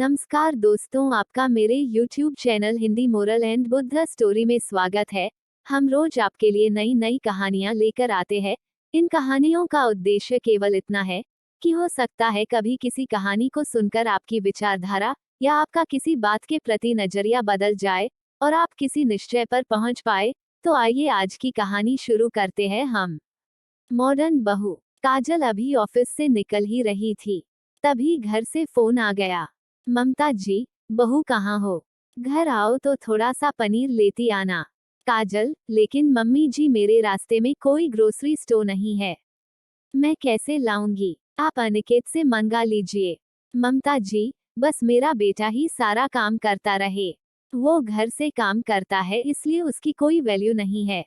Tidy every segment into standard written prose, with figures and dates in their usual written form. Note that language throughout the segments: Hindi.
नमस्कार दोस्तों, आपका मेरे YouTube channel Hindi moral and Buddha story में स्वागत है। हम रोज आपके लिए नई नई कहानियां लेकर आते हैं। इन कहानियों का उद्देश्य केवल इतना है कि हो सकता है कभी किसी कहानी को सुनकर आपकी विचारधारा या आपका किसी बात के प्रति नजरिया बदल जाए और आप किसी निश्चय पर पहुंच पाए। तो आइए आज की कहानी शुरू करते हैं हम। मॉडर्न बहू। काजल अभी ऑफिस से निकल ही रही थी, तभी घर से फोन आ गया। ममता जी, बहू कहाँ हो? घर आओ तो थोड़ा सा पनीर लेती आना। काजल, लेकिन मम्मी जी मेरे रास्ते में कोई ग्रोसरी स्टोर नहीं है, मैं कैसे लाऊंगी? आप अनिकेत से मंगा लीजिए। ममता जी, बस मेरा बेटा ही सारा काम करता रहे, वो घर से काम करता है इसलिए उसकी कोई वैल्यू नहीं है।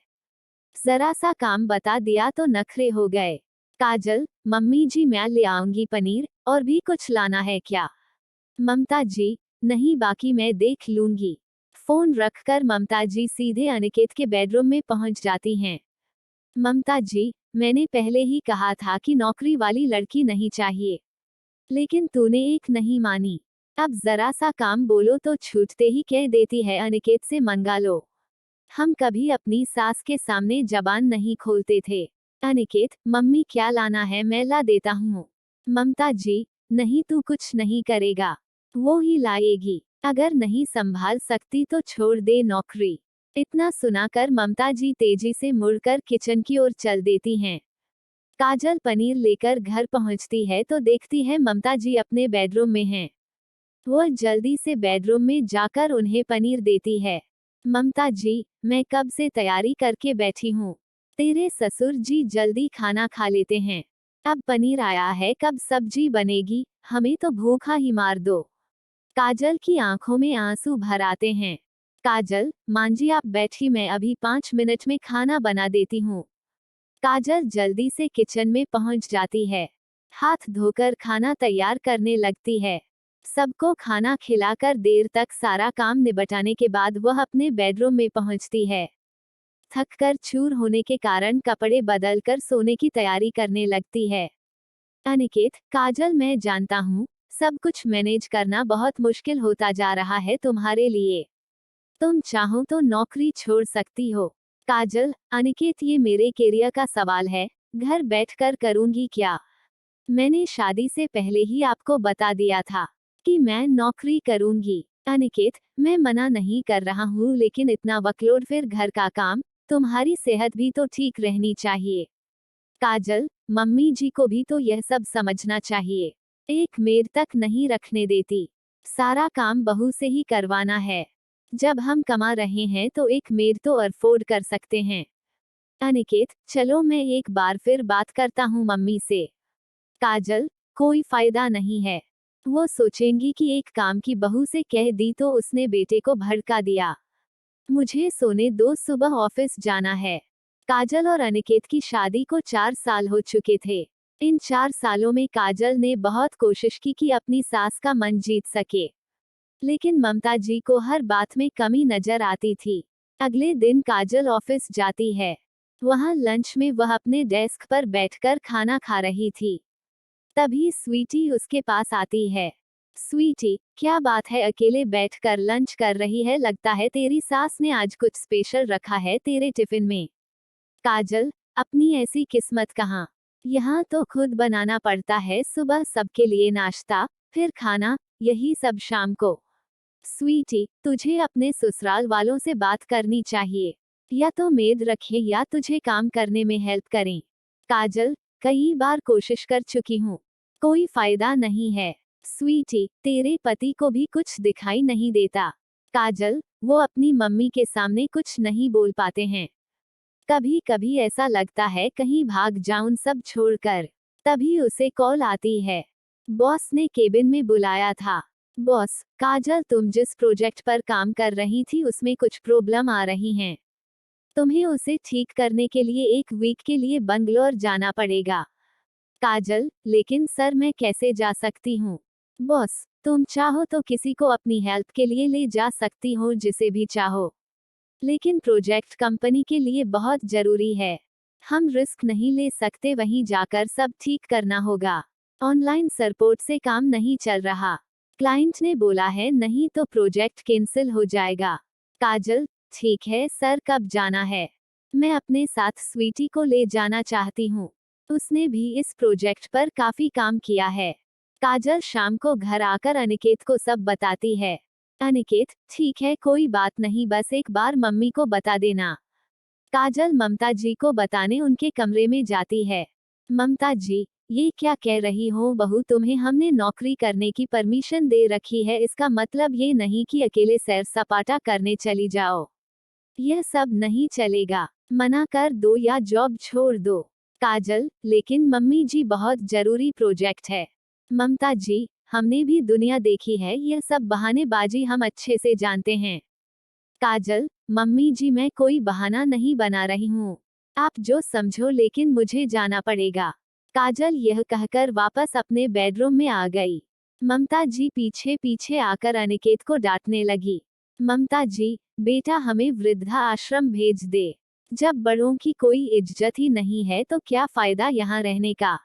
जरा सा काम बता दिया तो नखरे हो गए। काजल, मम्मी जी मैं ले आऊंगी पनीर, और भी कुछ लाना है क्या? ममता जी, नहीं बाकी मैं देख लूंगी। फोन रखकर ममता जी सीधे अनिकेत के बेडरूम में पहुंच जाती हैं। ममता जी, मैंने पहले ही कहा था कि नौकरी वाली लड़की नहीं चाहिए, लेकिन तूने एक नहीं मानी। अब जरा सा काम बोलो तो छूटते ही कह देती है अनिकेत से मंगा लो। हम कभी अपनी सास के सामने जबान नहीं खोलते थे। अनिकेत, मम्मी क्या लाना है मैं ला देता हूँ। ममता जी, नहीं तू कुछ नहीं करेगा, वो ही लाएगी। अगर नहीं संभाल सकती तो छोड़ दे नौकरी। इतना सुनाकर ममता जी तेजी से मुड़कर किचन की ओर चल देती हैं। काजल पनीर लेकर घर पहुंचती है तो देखती है ममता जी अपने बेडरूम में हैं। वह जल्दी से बेडरूम में जाकर उन्हें पनीर देती है। ममता जी, मैं कब से तैयारी करके बैठी हूँ, तेरे ससुर जी जल्दी खाना खा लेते हैं। अब पनीर आया है, कब सब्जी बनेगी, हमें तो भूखा ही मार दो। काजल की आंखों में आंसू भर आते हैं। काजल, मांझी आप बैठी, मैं अभी 5 मिनट में खाना बना देती हूँ। काजल जल्दी से किचन में पहुंच जाती है, हाथ धोकर खाना तैयार करने लगती है। सबको खाना खिलाकर देर तक सारा काम निपटाने के बाद वह अपने बेडरूम में पहुंचती है। थक कर चूर होने के कारण कपड़े बदलकर सोने की तैयारी करने लगती है। अनिकेत, काजल मैं जानता हूँ, सब कुछ मैनेज करना बहुत मुश्किल होता जा रहा है तुम्हारे लिए। तुम चाहो तो नौकरी छोड़ सकती हो। काजल, अनिकेत ये मेरे कैरियर का सवाल है, घर बैठकर करूंगी क्या? मैंने शादी से पहले ही आपको बता दिया था कि मैं नौकरी करूंगी। अनिकेत, मैं मना नहीं कर रहा हूँ, लेकिन इतना वर्कलोड, फिर घर का काम, तुम्हारी सेहत भी तो ठीक रहनी चाहिए। काजल, मम्मी जी को भी तो यह सब समझना चाहिए, एक मेड तक नहीं रखने देती, सारा काम बहू से ही करवाना है। जब हम कमा रहे हैं तो एक मेड तो अफोर्ड कर सकते हैं। अनिकेत, चलो मैं एक बार फिर बात करता हूँ मम्मी से। काजल, कोई फायदा नहीं है, वो सोचेंगी कि एक काम की बहू से कह दी तो उसने बेटे को भड़का दिया। मुझे सोने दो, सुबह ऑफिस जाना है। काजल और अनिकेत की शादी को 4 साल हो चुके थे। इन 4 सालों में काजल ने बहुत कोशिश की कि अपनी सास का मन जीत सके, लेकिन ममता जी को हर बात में कमी नजर आती थी। अगले दिन काजल ऑफिस जाती है। वहां लंच में वह अपने डेस्क पर बैठकर खाना खा रही थी। तभी स्वीटी उसके पास आती है। स्वीटी, क्या बात है, अकेले बैठकर लंच कर रही है? लगता है तेरी सास ने आज कुछ स्पेशल रखा है तेरे टिफिन में। काजल, अपनी ऐसी किस्मत कहाँ, यहाँ तो खुद बनाना पड़ता है, सुबह सबके लिए नाश्ता, फिर खाना, यही सब शाम को। स्वीटी, तुझे अपने ससुराल वालों से बात करनी चाहिए, या तो मेड रखें या तुझे काम करने में हेल्प करें। काजल, कई बार कोशिश कर चुकी हूँ, कोई फायदा नहीं है। स्वीटी, तेरे पति को भी कुछ दिखाई नहीं देता। काजल, वो अपनी मम्मी के सामने कुछ नहीं बोल पाते हैं। कभी कभी ऐसा लगता है कहीं भाग जाऊं सब छोड़कर। तभी उसे कॉल आती है, बॉस ने केबिन में बुलाया था। बॉस, काजल तुम जिस प्रोजेक्ट पर काम कर रही थी उसमें कुछ प्रॉब्लम आ रही हैं, तुम्हें उसे ठीक करने के लिए 1 वीक के लिए बंगलोर जाना पड़ेगा। काजल, लेकिन सर मैं कैसे जा सकती हूँ? बॉस, तुम चाहो तो किसी को अपनी हेल्प के लिए ले जा सकती हो, जिसे भी चाहो, लेकिन प्रोजेक्ट कंपनी के लिए बहुत जरूरी है, हम रिस्क नहीं ले सकते, वहीं जाकर सब ठीक करना होगा। ऑनलाइन सपोर्ट से काम नहीं चल रहा। क्लाइंट ने बोला है नहीं तो प्रोजेक्ट कैंसिल हो जाएगा। काजल, ठीक है सर, कब जाना है? मैं अपने साथ स्वीटी को ले जाना चाहती हूँ। उसने भी इस प्रोजेक्ट पर काफी काम किया है। काजल शाम को घर आकर अनिकेत को सब बताती है। अनिकेत, ठीक है कोई बात नहीं, बस एक बार मम्मी को बता देना। काजल ममता जी को बताने उनके कमरे में जाती है। ममता जी, ये क्या कह रही हो बहू, तुम्हें हमने नौकरी करने की परमिशन दे रखी है, इसका मतलब ये नहीं कि अकेले सैर सपाटा करने चली जाओ। यह सब नहीं चलेगा, मना कर दो या जॉब छोड़ दो। काजल, लेकिन मम्मी जी बहुत जरूरी प्रोजेक्ट है। ममता जी, हमने भी दुनिया देखी है, यह सब बहानेबाजी हम अच्छे से जानते हैं। काजल, मम्मी जी मैं कोई बहाना नहीं बना रही हूँ। आप जो समझो, लेकिन मुझे जाना पड़ेगा। काजल यह कहकर वापस अपने बेडरूम में आ गई। ममता जी पीछे पीछे आकर अनिकेत को डांटने लगी। ममता जी, बेटा हमें वृद्धा आश्रम भेज दे। जब बड़ों की कोई इज्जत ही नहीं है तो क्या फायदा यहाँ रहने का?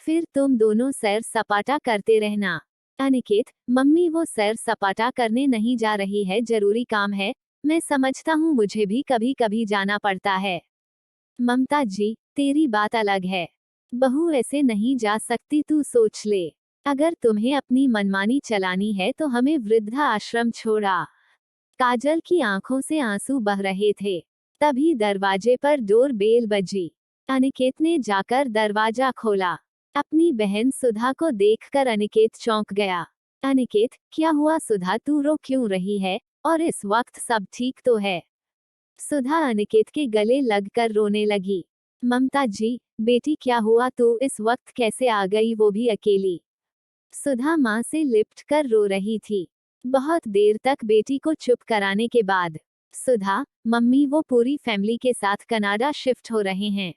फिर तुम दोनों सैर सपाटा करते रहना। अनिकेत, मम्मी वो सैर सपाटा करने नहीं जा रही है, जरूरी काम है। मैं समझता हूँ, मुझे भी कभी कभी जाना पड़ता है। ममता जी, तेरी बात अलग है। बहू ऐसे नहीं जा सकती, तू सोच ले। अगर तुम्हें अपनी मनमानी चलानी है तो हमें वृद्धा आश्रम छोड़ा। काजल की आंखों से आंसू बह रहे थे। तभी दरवाजे पर डोर बेल बजी। अनिकेत ने जाकर दरवाजा खोला। अपनी बहन सुधा को देखकर अनिकेत चौंक गया। अनिकेत, क्या हुआ सुधा, तू रो क्यों रही है? और इस वक्त सब ठीक तो है? सुधा अनिकेत के गले लगकर रोने लगी। ममता जी, बेटी क्या हुआ, तू इस वक्त कैसे आ गई, वो भी अकेली? सुधा माँ से लिपट कर रो रही थी। बहुत देर तक बेटी को चुप कराने के बाद सुधा, मम्मी वो पूरी फैमिली के साथ कनाडा शिफ्ट हो रहे हैं।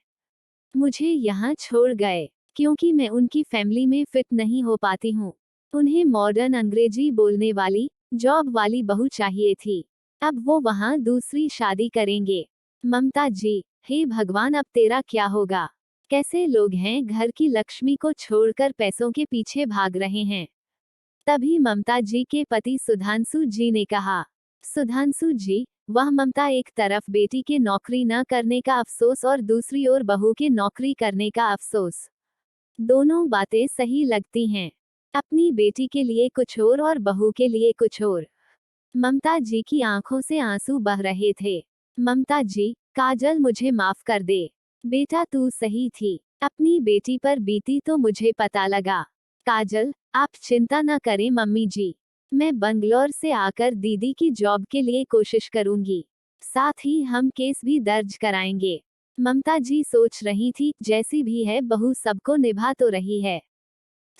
मुझे यहाँ छोड़ गए क्योंकि मैं उनकी फैमिली में फिट नहीं हो पाती हूँ। उन्हें मॉडर्न अंग्रेजी बोलने वाली, जॉब वाली बहू चाहिए थी। अब वो वहाँ दूसरी शादी करेंगे। ममता जी, हे भगवान, अब तेरा क्या होगा? कैसे लोग हैं, घर की लक्ष्मी को छोड़कर पैसों के पीछे भाग रहे हैं। तभी ममता जी के पति सुधांशु जी ने कहा। सुधांशु जी, वह ममता, एक तरफ बेटी के नौकरी न करने का अफसोस और दूसरी ओर बहू के नौकरी करने का अफसोस। दोनों बातें सही लगती हैं। अपनी बेटी के लिए कुछ और बहू के लिए कुछ और। ममता जी की आंखों से आंसू बह रहे थे। ममता जी, काजल मुझे माफ कर दे। बेटा तू सही थी, अपनी बेटी पर बीती तो मुझे पता लगा। काजल, आप चिंता न करें मम्मी जी। मैं बंगलौर से आकर दीदी की जॉब के लिए कोशिश करूंगी। साथ ही हम केस भी दर्ज कराएंगे। ममता जी सोच रही थी, जैसी भी है बहू सबको निभा तो रही है,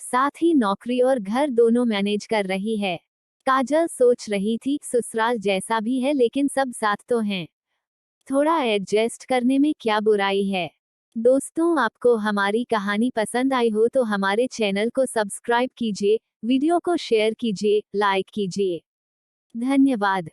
साथ ही नौकरी और घर दोनों मैनेज कर रही है। काजल सोच रही थी, ससुराल जैसा भी है लेकिन सब साथ तो हैं, थोड़ा एडजस्ट करने में क्या बुराई है। दोस्तों, आपको हमारी कहानी पसंद आई हो तो हमारे चैनल को सब्सक्राइब कीजिए, वीडियो को शेयर कीजिए, लाइक कीजिए। धन्यवाद।